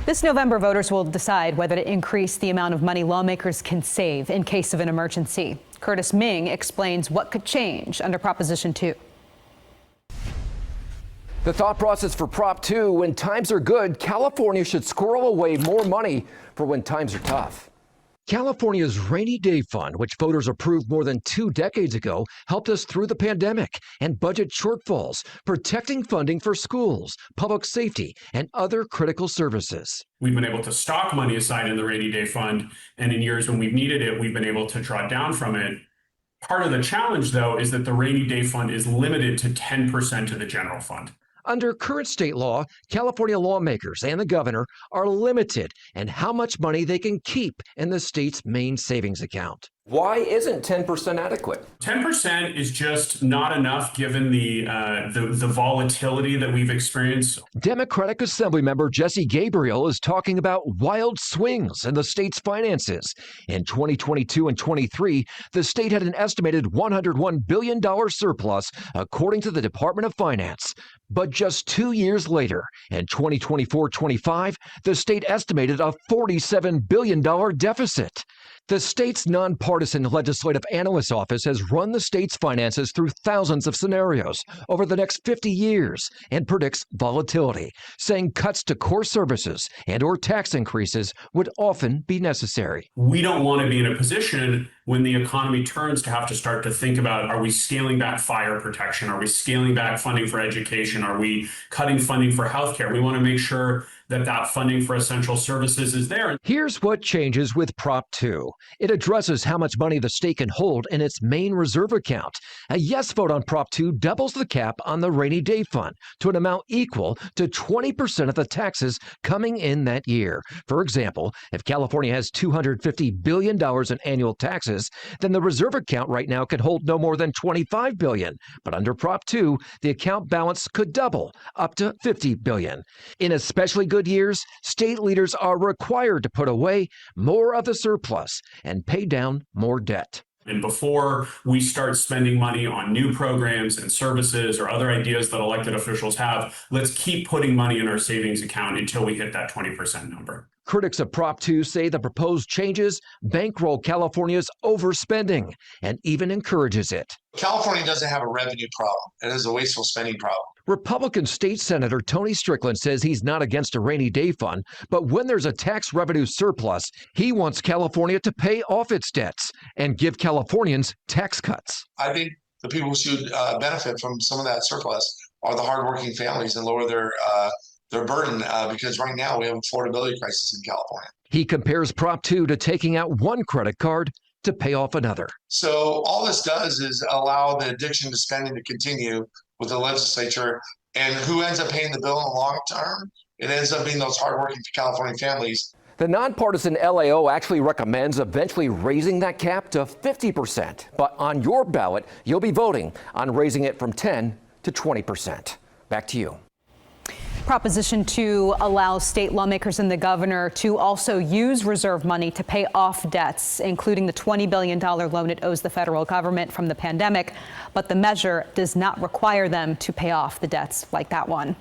This November, voters will decide whether to increase the amount of money lawmakers can save in case of an emergency. Curtis Ming explains what could change under Proposition 2. The thought process for Prop 2: when times are good, California should squirrel away more money for when times are tough. California's Rainy Day Fund, which voters approved more than 2 decades ago, helped us through the pandemic and budget shortfalls, protecting funding for schools, public safety, and other critical services. We've been able to stock money aside in the Rainy Day Fund, and in years when we've needed it, we've been able to draw down from it. Part of the challenge, though, is that the Rainy Day Fund is limited to 10% of the general fund. Under current state law, California lawmakers and the governor are limited in how much money they can keep in the state's main savings account. Why isn't 10% adequate? 10% is just not enough given the volatility that we've experienced. Democratic Assemblymember Jesse Gabriel is talking about wild swings in the state's finances. In 2022 and 23, the state had an estimated $101 billion surplus, according to the Department of Finance. But just 2 years later, in 2024-25, the state estimated a $47 billion deficit. The state's nonpartisan Legislative Analyst Office has run the state's finances through thousands of scenarios over the next 50 years and predicts volatility, saying cuts to core services and/or tax increases would often be necessary. We don't want to be in a position when the economy turns to have to start to think about, are we scaling back fire protection? Are we scaling back funding for education? Are we cutting funding for healthcare? We want to make sure that that funding for essential services is there. Here's what changes with Prop 2. It addresses how much money the state can hold in its main reserve account. A yes vote on Prop 2 doubles the cap on the Rainy Day Fund to an amount equal to 20% of the taxes coming in that year. For example, if California has $250 billion in annual taxes, then the reserve account right now can hold no more than $25 billion. But under Prop 2, the account balance could double, up to $50 billion. In especially good years, state leaders are required to put away more of the surplus and pay down more debt. And before we start spending money on new programs and services or other ideas that elected officials have, let's keep putting money in our savings account until we hit that 20% number. Critics of Prop 2 say the proposed changes bankroll California's overspending and even encourages it. California doesn't have a revenue problem. It has a wasteful spending problem. Republican State Senator Tony Strickland says he's not against a rainy day fund, but when there's a tax revenue surplus, he wants California to pay off its debts and give Californians tax cuts. I think the people who should benefit from some of that surplus are the hardworking families and lower their burden because right now we have an affordability crisis in California. He compares Prop 2 to taking out one credit card to pay off another. So all this does is allow the addiction to spending to continue with the legislature, and who ends up paying the bill in the long term? It ends up being those hardworking California families. The nonpartisan LAO actually recommends eventually raising that cap to 50%, but on your ballot, you'll be voting on raising it from 10 to 20%. Back to you. Proposition 2 allows state lawmakers and the governor to also use reserve money to pay off debts, including the $20 billion loan it owes the federal government from the pandemic. But the measure does not require them to pay off the debts like that one.